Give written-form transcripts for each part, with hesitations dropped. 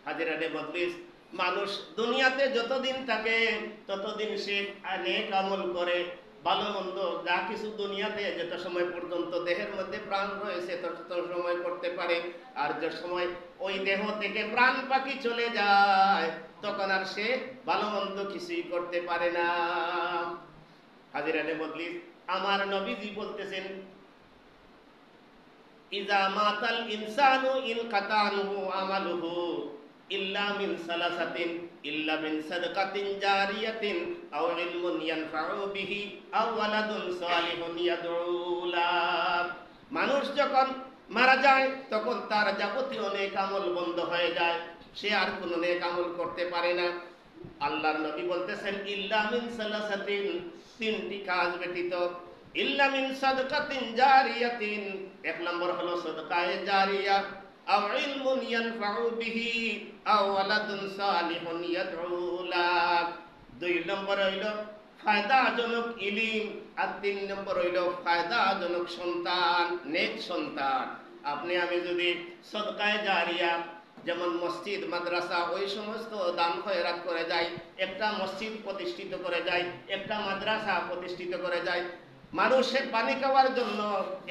হাজিরানে মজলিস, মানুষ দুনিয়াতে যতদিন থাকে ততদিন সে নেক আমল করে, ভালো মন্দ যা কিছু দুনিয়াতে যত সময় পর্যন্ত দেহের মধ্যে প্রাণ রয়েছে তত সময় করতে পারে। আর যে সময় ওই দেহ থেকে প্রাণ পাখি চলে যায় তখন আর সে ভালো মন্দ কিছুই করতে পারে না। হাজিরানে মজলিস, আমার নবীজি বলতেছেন, ইজা মাতাল ইনসানু ইনকাতা আনহু আমালুহু ইল্লা মিন সালাসাতিন, ইল্লা মিন সাদকাতিন জারিয়াতিন আও ইলমুন ইয়ানফাউ বিহি আও ওয়ালাদুন সালিহুন ইয়াদউ লাহ। মানুষ যখন মারা যায় তখন তার যাবতীয় নেক আমল বন্ধ হয়ে যায়, সে আর কোনো নেক আমল করতে পারে না। আল্লাহর নবী বলতেছেন, ইল্লা মিন সালাসাতিন, তিনটি কাজ ব্যতীত। ইল্লা মিন সাদকাতিন জারিয়াতিন, এক নম্বর হলো সাদকায়ে জারিয়া, আও ইলমুন ইয়ানফাউ বিহি আও ওয়ালাদুন সালিহুন ইয়াদউ লাহ। দুই নম্বর হইল ফায়দাজনক ইলম, আর তিন নম্বর হইল ফায়দাজনক সন্তান, নেক সন্তান। আপনি আমি যদি সাদকায়ে জারিয়া, যেমন মসজিদ মাদ্রাসা ওই সমস্ত দান খয়রাত করে যায়, একটা মসজিদ প্রতিষ্ঠিত করে যায়, একটা মাদ্রাসা প্রতিষ্ঠিত করে যায়, মানুষের পানি খাওয়ার জন্য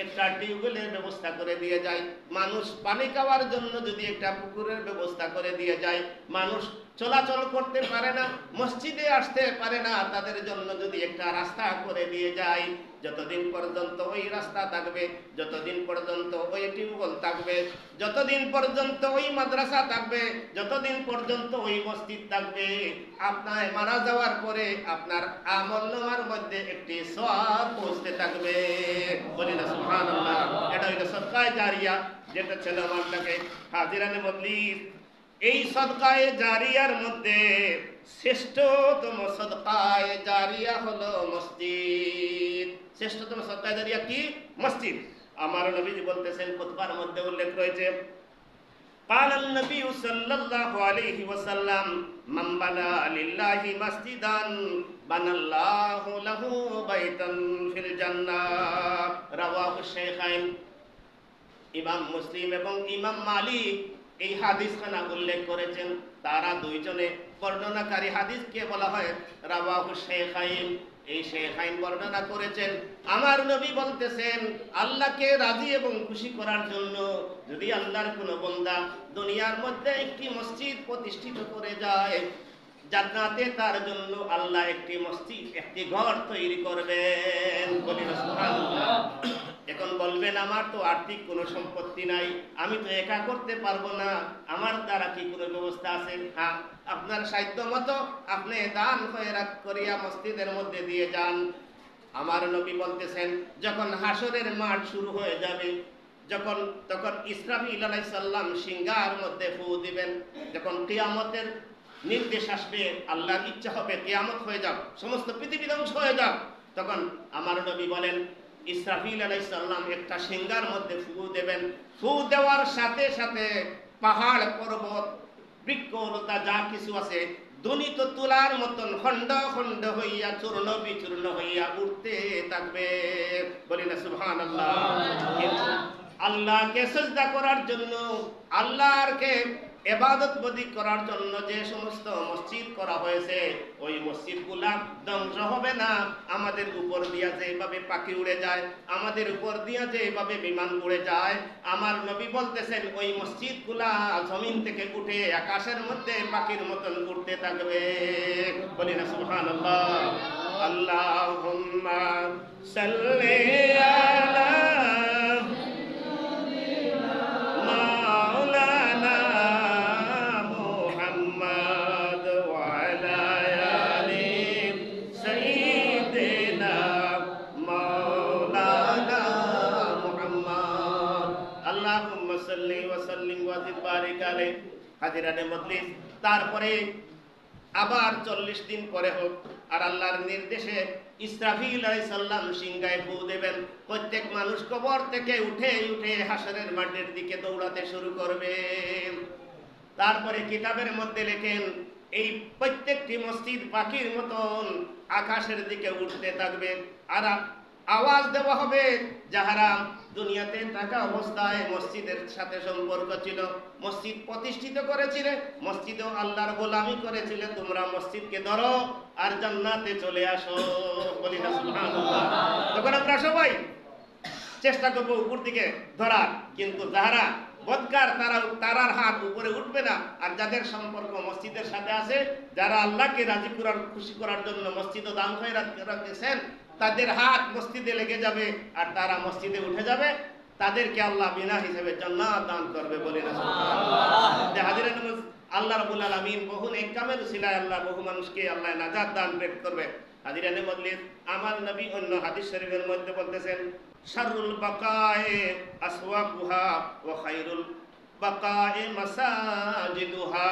একটা টিউবওয়েলের ব্যবস্থা করে দিয়ে যায়, মানুষ পানি খাওয়ার জন্য যদি একটা পুকুরের ব্যবস্থা করে দিয়ে যায়, মানুষ চলাচল করতে পারে না, মসজিদে আসতে পারে না, তাদের জন্য যদি একটা রাস্তা করে দিয়ে যায়, যতদিন পর্যন্ত ওই রাস্তা থাকবে, যতদিন পর্যন্ত ওই টিউবওয়েল থাকবে, যতদিন পর্যন্ত ওই মাদ্রাসা থাকবে, যতদিন পর্যন্ত ওই মসজিদ থাকবে, আপনার মারা যাওয়ার পরে আপনার আমলনামার মধ্যে একটি সওয়াব পৌঁছতে থাকবে। বলি না সুবহানাল্লাহ। এটা হইল সাদকায়ে জারিয়া, যেটা ছিল আমারটাকে। হাজিরানে মজলিস, এই সাদকায়ে জারিয়ার মধ্যে শ্রেষ্ঠতম সাদকায়ে জারিয়া হলো মসজিদ। শ্রেষ্ঠতম সাদকায়ে জারিয়া কি? মসজিদ। আমার নবীজি বলতেছেন, খুতবার মধ্যে উল্লেখ রয়েছে, قال النبي صلى الله عليه وسلم من بنى لله مسجدا بنى الله له بيتا في الجنة رواه الشيخين। ইমাম মুসলিম এবং ইমাম মালিক এই হাদিসখানা উল্লেখ করেছেন। তারা দুইজনে বর্ণনাকারী, হাদিসকে বলা হয় রাওয়াহু শাইখাইন। এই শাইখাইন বর্ণনা করেছেন। আমার নবী বলতেছেন, আল্লাহকে রাজি এবং খুশি করার জন্য যদি আল্লাহর কোনো বান্দা দুনিয়ার মধ্যে একটি মসজিদ প্রতিষ্ঠিত করে যায়, জান্নাতে তার জন্য আল্লাহ একটি মসজিদ, একটি ঘর তৈরি করবেন। বলি না সুবহানাল্লাহ। এখন বলবেন, আমার তো আর্থিক কোনো সম্পত্তি নাই, আমি তো একা করতে পারবো না, আমার দ্বারা কি কোনো ব্যবস্থা আছে? হ্যাঁ, আপনার সাধ্য মতো আপনি দান খয়রাত করিয়া মসজিদের মধ্যে দিয়ে যান। আমার নবী বলতেছেন, যখন হাসরের মাঠ শুরু হয়ে যাবে, তখন ইসরাফিল আলাইহিস সালাম সিংহার মধ্যে ফু দিবেন। যখন কিয়ামতের নির্দেশ আসবে, আল্লাহর ইচ্ছা হবে কিয়ামত হয়ে যাক, সমস্ত পৃথিবী ধ্বংস হয়ে যাক, তখন আমার নবী বলেন, ইসরাফিল আলাইহিস সালাম একটা সিংহার মধ্যে ফু দেবেন। ফু দেওয়ার সাথে সাথে পাহাড় পর্বত বৃক্ষলতা যা কিছু আছে দনিত তুলার মতন খণ্ড খণ্ড হইয়া চূর্ণ বিচূর্ণ হইয়া উঠতে থাকবে। বলি না সুবহানাল্লাহ। আল্লাহকে সিজদা করার জন্য, আল্লাহকে ইবাদত বন্দি করার জন্য যে সমস্ত মসজিদ করা হয়েছে, ওই মসজিদগুলা ধ্বংস হবে না। আমাদের উপর দিয়া যেভাবে পাখি উড়ে যায়, আমাদের উপর দিয়া যেভাবে বিমান উড়ে যায়, আমার নবী বলতেছেন ওই মসজিদগুলা জমিন থেকে উঠে আকাশের মধ্যে পাখির মতন উড়তে থাকবে। বলি না সুবহানাল্লাহ। আল্লাহুম্মা সাল্লি আলা হাজিরানে মজলিস। তারপরে আবার 40 দিন পরে হোক, আর আল্লাহর নির্দেশে ইসরাফিল আলাইহিস সালাম সিংহায় ফু দেবেন। প্রত্যেক মানুষ কবর থেকে উঠে উঠে হাসরের মাঠের দিকে দৌড়াতে শুরু করবে। তারপরে কিতাবের মধ্যে লেখেন, এই প্রত্যেকটি মসজিদ পাখির মতন আকাশের দিকে উঠতে থাকবে। আর আওয়াজ দেওয়া হবে যাহারা দুনিয়াতে থাকা অবস্থায় মসজিদের সাথে সম্পর্ক ছিল, মসজিদ প্রতিষ্ঠিত করেছিলে, মসজিদেও আল্লাহর গোলামি করেছিলে, তোমরা মসজিদকে ধরো আর জান্নাতে চলে আসো। বলি না সুবহানাল্লাহ। তখন আমরা সবাই চেষ্টা করবো উপর দিকে ধরার, কিন্তু যারা বদকার তারার হাত উপরে উঠবে না। আর যাদের সম্পর্ক মসজিদের সাথে আছে, যারা আল্লাহকে রাজি করার খুশি করার জন্য মসজিদ দান খয়রাত রাখতেছেন, তাদের হাত মসজিদে লেগে যাবে আর তারা মসজিদে উঠে যাবে, তাদেরকে আল্লাহ বিনা হিসেবে জান্নাত দান করবে। বলে না সুবহানাল্লাহ। হাজিরান আল্লাহ রাব্বুল আলামিন বহু নেক কামের উসিলায় আল্লাহ বহু মানুষকে আল্লাহ নাজাত দান করবে। হাজিরানে মজলিস, আমার নবী অন্য হাদিস শরীফের মধ্যে বলতেছেন, শাররুল বাকায়ে আসওয়াকুহা ওয়া খায়রুল বাকায়ে মাসাজিদুহা।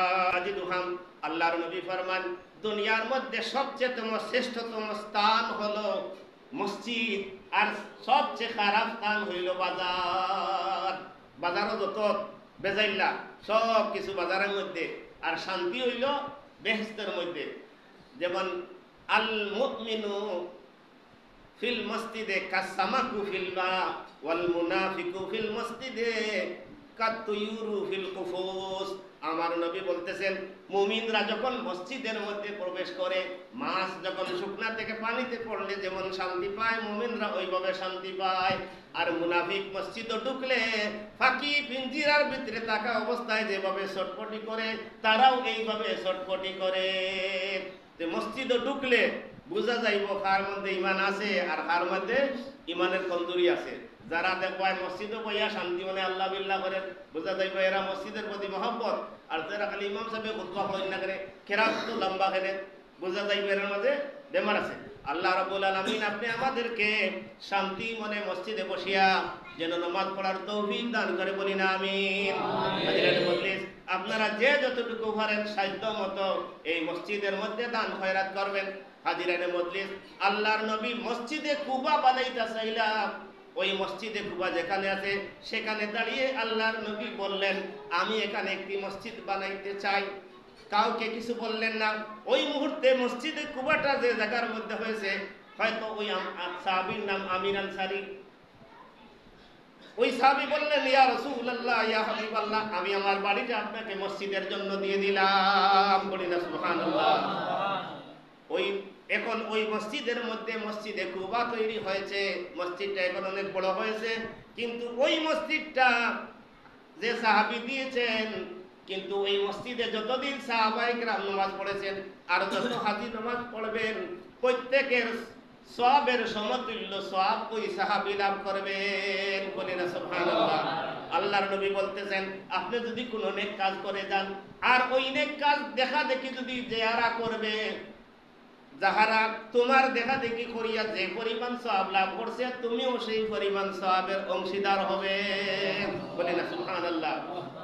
আল্লাহর নবী ফরমান, দুনিয়ার মধ্যে সবচেয়ে শ্রেষ্ঠতম স্থান হলো মসজিদ, আর সবচেয়ে খারাপ স্থান হইল বাজার। বাজারও যত বেজাইল্লা সব কিছু বাজারের মধ্যে, আর শান্তি হইল বেহেশতের মধ্যে। যেমন আল মুমিনু ফিল মসজিদে কাসামাকু ফিল মা ওয়াল মুনাফিকু ফিল মসজিদে কাতুয়ুরু ফিল কুফুস। আমার নবী বলতেছেন, মুমিনরা যখন মসজিদের মধ্যে প্রবেশ করে, মাছ যখন শুকনা থেকে পানিতে পড়লে যেমন শান্তি পায়, মুমিনরা ওইভাবে শান্তি পায়। আর মুনাফিক মসজিদে ঢুকলে ফাঁকি পিঞ্জিরার ভিতরে থাকা অবস্থায় যেভাবে ছটপটি করে, তারাও এইভাবে ছটপটি করে। যে মসজিদে ঢুকলে বুঝা যাইব কার মধ্যে ইমান আছে আর কার মধ্যে ইমানের কমজোরি আছে। যারা দেখবায় মসজিদে বইয়া শান্তি মনে আল্লাহ বিল্লাহ করে, বুঝা যাইব এরা মসজিদের প্রতি মহব্বত। আর যারা খালি ইমাম সাহেব খুতবা হয় না করে, কেরাত তো লম্বা করে, বুঝা যাইব এর মধ্যে বেমার আছে। আল্লাহ রাব্বুল আলামিন আপনি আমাদেরকে শান্তি মনে মসজিদে বসিয়া যেন নামাজ পড়ার তৌফিক দান করে। বলি না আমিন। আপনারা যে যতটুকু পারেন সাধ্য মতো এই মসজিদের মধ্যে দান খয়রাত করবেন। হাজিরানে মজলিস, আল্লাহর নবী মসজিদে কুবা বানাইতে চাইলা, ওই মসজিদে কুবা যেখানে আছে সেখানে দাঁড়িয়ে আল্লাহর নবী বললেন, আমি এখানে একটি মসজিদ বানাইতে চাই। কাউকে কিছু বললেন না। ওই মুহূর্তে মসজিদে কুবাটা যে জায়গার মধ্যে হয়েছে, হয়তো ওই সাহাবীর নাম আমির আনসারী। ওই সাহাবী বললেন, ইয়া রাসূলুল্লাহ, ইয়া হাবিবাল্লাহ, আমি আমার বাড়িটা আপনাকে মসজিদের জন্য দিয়ে দিলাম। বলি না সুবহানাল্লাহ। ওই এখন ওই মসজিদের মধ্যে মসজিদে কুবা তৈরি হয়েছে, মসজিদটা এখন অনেক বড় হয়েছে, কিন্তু ওই মসজিদটা যে সাহাবী দিয়েছেন, কিন্তু ওই মসজিদে যতদিন সাহাবায়ে কেরাম নামাজ পড়েছেন আর যত হাজি নামাজ পড়বেন, প্রত্যেকের সওয়াবের সমতুল্য সওয়াব ওই সাহাবী লাভ করবেন। বলি না সুবহানাল্লাহ। আল্লাহর নবী বলতেছেন, আপনি যদি কোনো নেক কাজ করে যান আর ওই নেক কাজ দেখা দেখি যদি যারা করবে, যাহারা তোমার দেখা দেখি করিয়া যে পরিমাণ সওয়াব লাভ করছে, তুমিও সেই পরিমাণ সওয়াবের অংশীদার হবে। বলি না সুবহানাল্লাহ।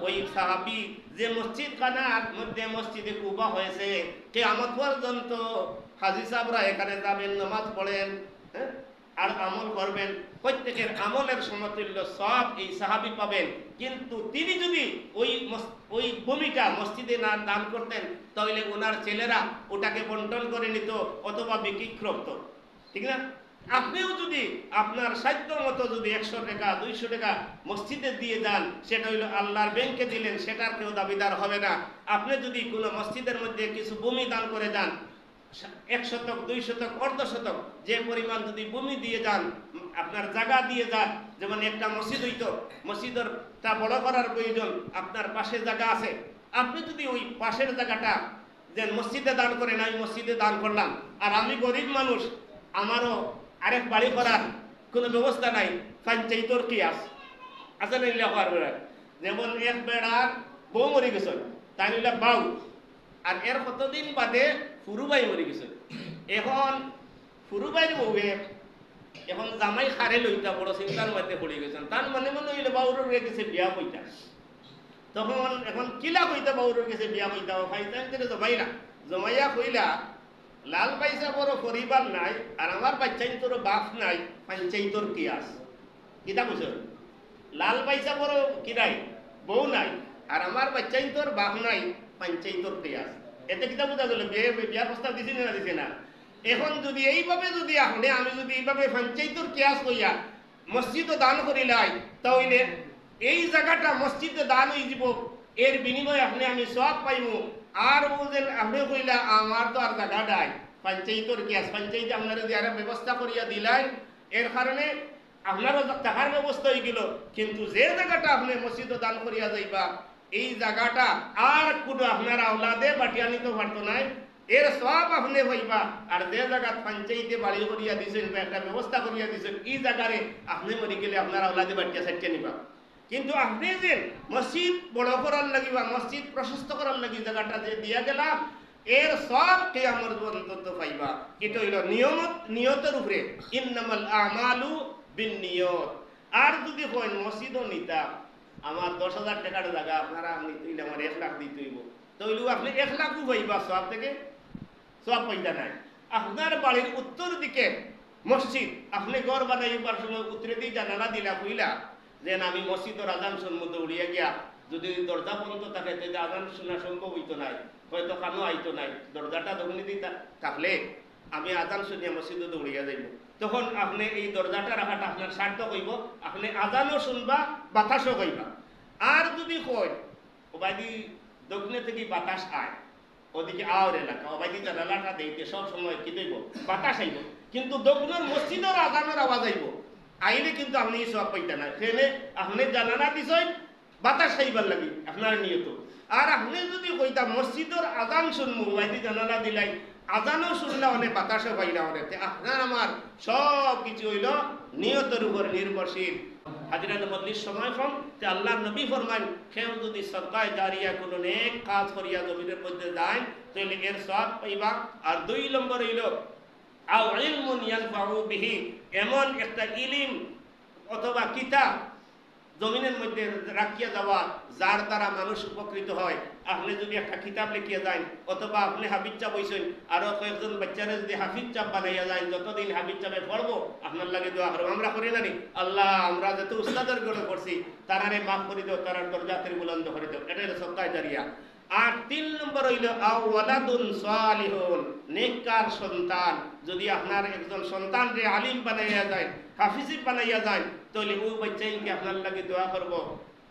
ওই সাহাবী যে মসজিদ খানার মধ্যে মসজিদে কুবা হয়েছে, কিয়ামত পর্যন্ত হাজী সাহেবরা এখানে যাবেন, নামাজ পড়েন, আর আমল করবেন, প্রত্যেকের আমলের সমতুল্য সওয়াব এই সাহাবী পাবেন। কিন্তু তিনি যদি ওই ভূমিটা মসজিদে না দান করতেন, তাহলে ওনার ছেলেরা ওটাকে বন্টন করে নিত অথবা বিক্রি করতো, ঠিক না? আপনিও যদি আপনার সাধ্য মতো যদি 100 টাকা 200 টাকা মসজিদে দিয়ে যান, সেটা হইলো আল্লাহর ব্যাংকে দিলেন, সেটার কেউ দাবিদার হবে না। আপনি যদি কোনো মসজিদের মধ্যে কিছু ভূমি দান করে যান, 1 শতক 2 শতক অর্ধ শতক যে পরিমাণ যদি ভূমি দিয়ে যান, আপনার জায়গা দিয়ে যান, যেমন একটা মসজিদ হইতো, মসজিদটা বড় করার প্রয়োজন, আপনার পাশে জায়গা আছে, আপনি যদি ওই পাশের জায়গাটা যে মসজিদে দান করেন, আমি মসজিদে দান করলাম, আর আমি গরিব মানুষ, আমারও আরেক বাড়ি করার কোনো ব্যবস্থা নাই, পঞ্চায়েতর কি আছে না? যেমন এক বেড়ার বউ মরে গেছে, তাই নিলে বাউ, আর এর কতদিন বাদে ফুরুবাই মরে গেছে। এখন ফুরুবাইয়ের বউয়ে এখন জামাই খারে লইতা বড় চিন্তার মধ্যে পড়ে গেছেন। তার মানে মনে হইলে বাউরের গেছে বিয়া বইটা, তখন এখন কিলা কইতা বাউরের গেছে বিয়া বইতা, ফাইতাম জমাইলা জমাইয়া কইলা, লাল পয়সা বড় পরিবার নাই আর আমার বাচ্চাই তোর বাপ নাই, পঞ্চায়েতর কি আস কিতা বুঝ? লাল পয়সা বড় কি নাই, বউ নাই, আর আমার বাচ্চাই তোর বাপ নাই, পঞ্চায়েতর কি আস। এতে কিতা বুঝা গেল? বিয়া প্রস্তাব দিছি না দিছে না? এখন যদি এইভাবে যদি আপনি আমি যদি এইভাবে পঞ্চায়েতর কেয়াস লইয়া মসজিদও দান করিলাই তাহলে এই জায়গাটা মসজিদে দান হয়ে যাব, এর বিনিময়ে আপনি আমি সব পাইব। আর ও যে আপনি কইলা আমার তো আর জায়গা নাই, পঞ্চায়েতর কেয়াস পঞ্চায়েতে আপনারা যদি আর ব্যবস্থা করিয়া দিলাই, এর কারণে আপনারও টাকার ব্যবস্থা হয়ে গেল। কিন্তু যে জায়গাটা আপনি মসজিদে দান করিয়া যাইবা এই জায়গাটা আর কোনো আপনার আওলাদে বাটিয়া নিতে পারতো নাই, এর সব আপনি হইবা। আর যে জায়গা পঞ্চায়েতে বাড়ি করিয়া দিয়েছেন বা একটা ব্যবস্থা করিয়া দিয়েছেন এই জায়গারে আপনি মরি গেলে আপনার আওলাদে বাটিয়া সাইটিয়া নিবা। কিন্তু আপনি যে মসজিদ বড় করার লাগি বা মসজিদ প্রশস্ত করার লাগি জায়গাটা যে দিয়া গেলাম এর সব কিয়ামত পর্যন্ত পাইবা। এটা হইল নিয়তের উপরে, ইন্নামাল আমালু বিন্নিয়ত। আর যদি হয় মসজিদও নিতা আমার 10,000 টাকার জায়গা আপনারা নিতে আমার 1 লাখ দিতে হইব, তাহলে আপনি 1 লাখও পাইবা, সব থেকে সব পাইতা নাই। আপনার বাড়ির উত্তর দিকে মসজিদ, আপনি ঘর বানাইবার সময় উত্তরে দিয়ে জানালা দিলা কইলা যে আমি মসজিদের আজান শুনবো, দৌড়িয়া গিয়া যদি দরজা বন্ধ থাকে তাহলে আজান শোনা সম্ভব হইতো নাই, হয়তো কানো আইতো নাই। দরজাটা দক্ষিণে দিয়ে থাকলে আমি আজান শুনিয়া মসজিদে দৌড়িয়া যাইব। তখন আপনি এই দরজাটা রাখাটা আপনার স্বার্থ কইব, আপনি আজানও শুনবা বাতাসও কইবা। আর যদি কয় ওবাইদি দক্ষিণে থেকে বাতাস আয়, ওদিকে আওয়ার এলাকা ওবাইদি জানালাটা দিতে সব সময় কি দেব বাতাস আইব, কিন্তু দক্ষিণের মসজিদের আজানের আওয়াজ আইব, আইলে কিন্তু আপনি সব পাইতে না। সেখানে আপনি জানালা দিছেন বাতাস খাইবার লাগি আপনার নিয়ত। আর আপনি যদি কইতা মসজিদের আজান শুনবো, ওবাইদি জানালা দিলাই আজানও শুনলে অনেক বাতাসও পাইলা অনেক, আপনার আমার সব কিছু হইল নিয়তের উপর নির্ভরশীল। হাজিরান মজলিস সময় কম, যে আল্লাহ নবী ফরমান কেউ যদি সদকায়ে জারিয়া কোনো নেক কাজ করিয়া জমিনের মধ্যে যায় তাহলে এর সওয়াব পাইবা। আর 2 নম্বর হইল আও ইলমুন ইয়ানফাউ বিহি, এমন একটা ইলম অথবা কিতাব জমিনের মধ্যে রাখিয়া যাওয়া যার দ্বারা মানুষ উপকৃত হয়। আপনি যদি একটা কিতাব লিখিয়া যান অথবা আপনি হাফিজ চাপ হইছেন, আরো কয়েকজন বাচ্চারা যদি হাফিজ চাপ বানাইয়া যায়, যতদিন হাফিজ চাপে পড়বো আপনার লাগে দোয়া করবো। আমরা করি না নি, আল্লাহ আমরা যত উস্তাদের গড়ে করছি তারারে মাফ করে দাও, তারার দরজাতের বুলন্দ করে দাও, এটা হলো সদকায়ে জারিয়া। আর 3 নম্বর হইল আও ওয়ালাদুন সালিহুন, নেককার সন্তান। যদি আপনার একজন সন্তানকে আলিম বানাইয়া যায়, হাফিজ বানাইয়া যায়, তাহলে ওই বাচ্চাইকে আপনার লাগে দোয়া করব,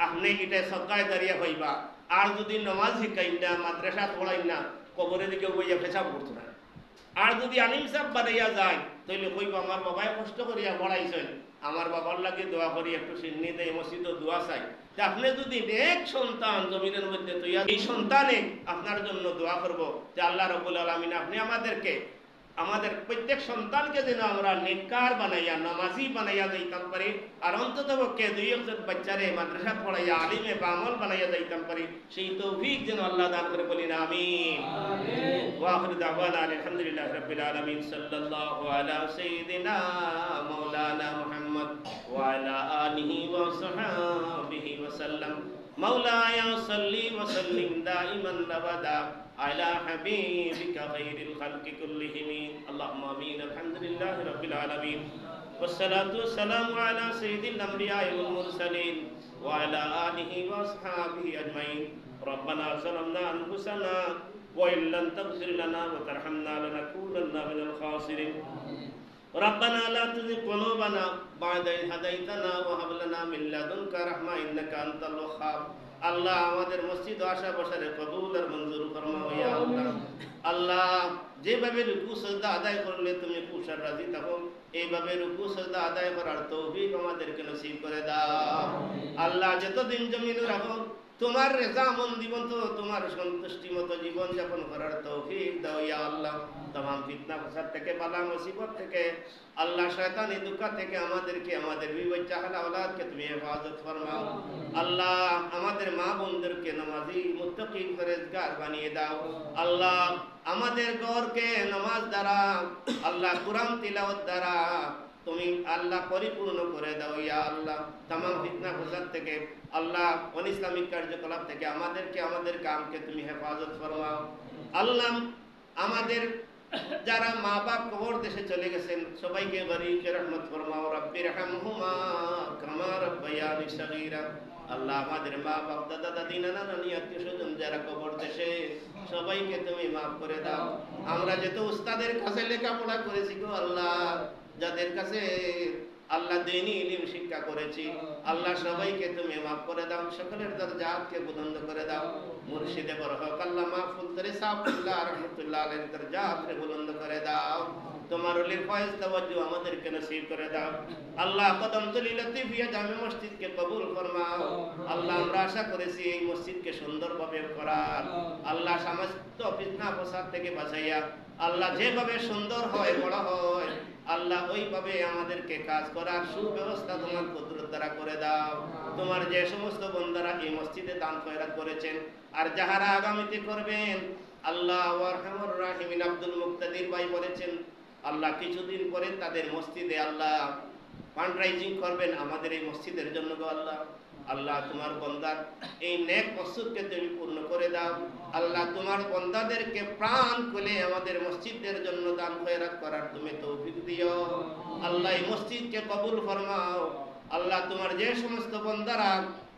আপনি এটা সদকায়ে জারিয়া হইবা। আর যদি নামাজ শিখাই না, মাদ্রাসা পড়াই না, কবরের দিকে বইয়া পেশাব করতো না। আর যদি আলিম সাহেব বানাইয়া যায় তাহলে কইব আমার বাবাই কষ্ট করিয়া পড়াইছেন, আমার বাবার লাগে দোয়া করি, একটু সিন্নি দেয় মসজিদে দোয়া চাই। আপনি যদি নেক সন্তান জমিনের মধ্যে তৈরি, এই সন্তানে আপনার জন্য দোয়া করবো যে আল্লাহ রাব্বুল আলামিন আপনি আমাদেরকে আমাদের প্রত্যেক সন্তানকে যেন আমরা নেককার বানাইয়া নামাজি বানাইয়া যাইতাম পারি। আর অন্তত পক্ষে 2-1 বাচ্চারে মাদ্রাসা পড়াইয়া আলিমে বা আমল বানাইয়া যাইতাম পারি, সেই তৌফিক যেন আল্লাহ দান করে, বলি না আমিন। ওয়া আখিরু দাওয়ানা আলহামদুলিল্লাহি রাব্বিল আলামিন। সাল্লাল্লাহু আলা সাইয়্যিদিনা মাওলানা মুহাম্মদ ওয়া আলা আলিহি ওয়া সাহবিহি ওয়া সাল্লাম। মাওলায়া সাল্লি ওয়া সাল্লিম দাইমান আবাদা আলা হাবিবিকা খায়রিল খালকি কুল্লিহিম। আল্লাহুম্মা আমিন। আলহামদুলিল্লাহি রাব্বিল আলামিন ওয়াসসালাতু ওয়াসসালামু আলা সাইয়্যিদিল আমবিয়া ওয়াল মুরসালিন ওয়া আলা আলিহি ওয়া আসহাবিহি আজমাইন। রব্বানা যালামনা আনফুসানা ওয়া ইন লাম তাগফির লানা ওয়া তারহামনা লানাকুনান্না মিনাল খাসিরিন। ربنا لا تزغ قلوبنا بعد إذ هديتنا وهب لنا من لدنك رحمة إنك أنت الوهاب। আল্লাহ আমাদের মসজিদ আশা বসারে কবুল আর মঞ্জুর ফরমাও ইয়া আল্লাহ। আল্লাহ যেভাবে রুকু সাজদা আদায় করলে তুমি খুশ আর রাজি থাকো, এইভাবে রুকু সাজদা আদায় করার তৌফিক আমাদেরকে নসিব করে দাও। আল্লাহ যতদিন জমিনে রাখো তোমার রেজামন জীবন, তো তোমার সন্তুষ্টি মতো জীবন যাপন করার তৌফিক দাও ইয়া আল্লাহ। तमाम ফিতনা ফাসাদ থেকে, বালা মুসিবত থেকে, আল্লাহ শয়তানি দুঃখ থেকে আমাদেরকে, আমাদের বিবি বাচ্চা হালা औलादকে তুমি হেফাজত ফরমাও। আল্লাহ আমাদের মা বোনদেরকে নামাজি মুত্তাকি পরহেজগার বানিয়ে দাও। আল্লাহ আমাদের ঘরকে নামাজ দ্বারা, আল্লাহ কুরআন তিলাওয়াত দ্বারা তুমি আল্লাহ পরিপূর্ণ করে দাও ইয়া আল্লাহ। तमाम ফিতনা ফাসাদ থেকে, আল্লাহ অনিসলামিক কার্যকলাপ থেকে আমাদেরকে, আমাদের কামকে তুমি হেফাজত ফরমাও। আল্লাহ আমাদের যারা মা বাপ কবর দেশে চলে গেছেন সবাইকে বারিকে রহমত ফরমাও। রব্বিরহামহুমা কামা রাব্বায়ানি সগীরা। আল্লাহ আমাদের মা বাপ দাদা দাদি নানা নানি আত্মীয় স্বজন যারা কবর দেশে সবাইকে তুমি মাফ করে দাও। আমরা যত উস্তাদের কাছে লেখাপড়া করেছি গো আল্লাহ, যাদের কাছে আল্লাহ দ্বীনি ইলম শিক্ষা করেছি, আল্লাহ সবাইকে তুমি মাফ করে দাও, সকলের দরজাতকে বুলন্দ করে দাও। মুর্শিদে বরহক আল্লামা ফুলতরে সাফুল্লাহ রহমাতুল্লাহ আলাইহির দরজাতকে বুলন্দ করে দাও। তোমার ওলির ফয়েজ তাওয়াজ্জু আমাদেরকে নসিব করে দাও। আল্লাহ কদমতলী লতিফিয়া জামে মসজিদকে কবুল ফরমাও। আল্লাহ আমরা আশা করেছি এই মসজিদকে সুন্দরভাবে করার, আল্লাহ সমস্ত ফিতনা ফসাদ থেকে বাঁচাইয়া আল্লাহ যেভাবে সুন্দর হয় বড় হয় আল্লাহ ওইভাবে আমাদেরকে কাজ করার সুব্যবস্থা তোমার কুদরত দ্বারা করে দাও। তোমার যে সমস্ত বান্দারা এই মসজিদে দান খয়রাত করেছেন আর যাহারা আগামীতে করবেন, আল্লাহ আরহামুর রাহিমিন আব্দুল মুক্তাদির ভাই বলেছেন আল্লাহ কিছুদিন পরে তাদের মসজিদে আল্লাহ ফান্ডরাইজিং করবেন আমাদের এই মসজিদের জন্য গো আল্লাহ। আল্লাহ তোমার বান্দার এই নেক মকসুদকে তুমি পূর্ণ করে দাও। আল্লাহ তোমার বান্দাদেরকে প্রাণ খুলে আমাদের মসজিদের জন্য দান খয়রাত করার তুমি তৌফিক দিও। আল্লাহ এই মসজিদকে কবুল ফরমাও। আল্লাহ তোমার যে সমস্ত বান্দারা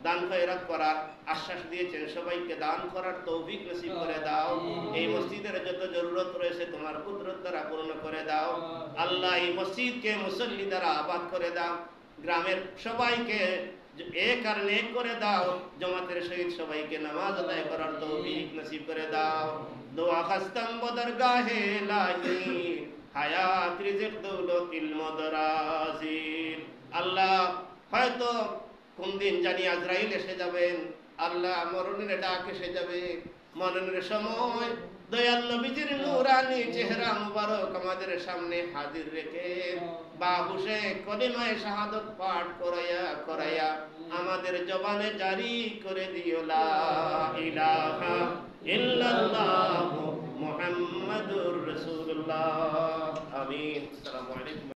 দান খয়রাত করার আশ্বাস দিয়েছেন সবাইকে দান করার তৌফিক নসিব করে দাও। এই মসজিদের যত জরুরত রয়েছে তোমার কুদরত দ্বারা পূর্ণ করে দাও। আল্লাহ এই মসজিদকে মুসল্লি দ্বারা আবাদ করে দাও। গ্রামের সবাইকে এক আর নেক করে দাও। জামাতের সহিত সবাইকে নামাজ আদায় করার তৌফিক নসিব করে দাও। দোয়া খাস্তাম বদরগাহে লাহি হায়াত রিজিক দৌলতিল মদরাজিল। আল্লাহ হয়তো কোন দিন জানি আজরাইল এসে যাবেন, আল্লাহ মরণের ডাক এসে যাবে। মরণের সময় দয়াল নবীজির নূরানি চেহারা মুবারক আমাদের সামনে হাজির রেখে বাহুশে কলিমায়ে শাহাদাত পাঠ করাইয়া আমাদের জবানে জারি করে দিও লা ইলাহা ইল্লাল্লাহ মুহাম্মাদুর রাসূলুল্লাহ। আমিন। আসসালামু আলাইকুম।